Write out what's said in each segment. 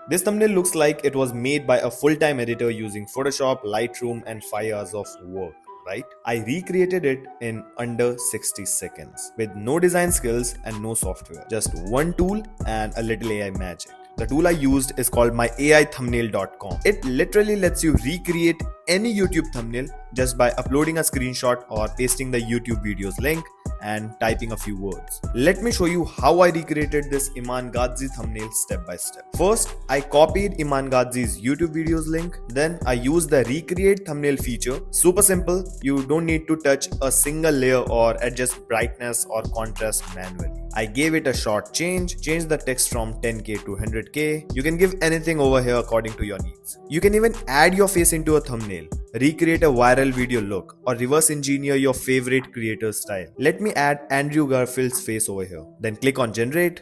This thumbnail looks like it was made by a full-time editor using Photoshop, Lightroom, and 5 hours of work, right? I recreated it in under 60 seconds with no design skills and no software. Just one tool and a little AI magic. The tool I used is called myaithumbnail.com. It literally lets you recreate any YouTube thumbnail just by uploading a screenshot or pasting the YouTube video's link and typing a few words. Let me show you how I recreated this Iman Gadzhi thumbnail step by step. First, I copied Iman Gadzhi's YouTube videos link. Then I used the recreate thumbnail feature. Super simple. You don't need to touch a single layer or adjust brightness or contrast manually. I gave it a short change the text from 10K to 100K. You can give anything over here according to your needs. You can even add your face into a thumbnail, recreate a viral video look, or reverse engineer your favorite creator's style. Let me add Andrew Garfield's face over here. Then click on generate.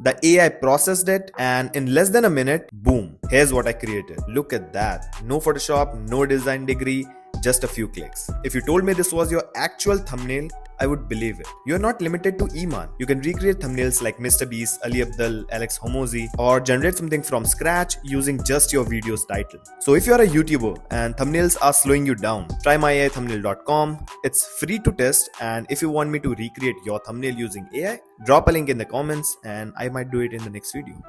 The AI processed it, and in less than a minute, boom, here's what I created. Look at that. No Photoshop, no design degree, just a few clicks. If you told me this was your actual thumbnail, I would believe it. You're not limited to Iman. You can recreate thumbnails like Mr. Beast, Ali Abdul, Alex Homozy, or generate something from scratch using just your video's title. So if you're a YouTuber and thumbnails are slowing you down, try myaithumbnail.com. It's free to test, and if you want me to recreate your thumbnail using AI, drop a link in the comments and I might do it in the next video.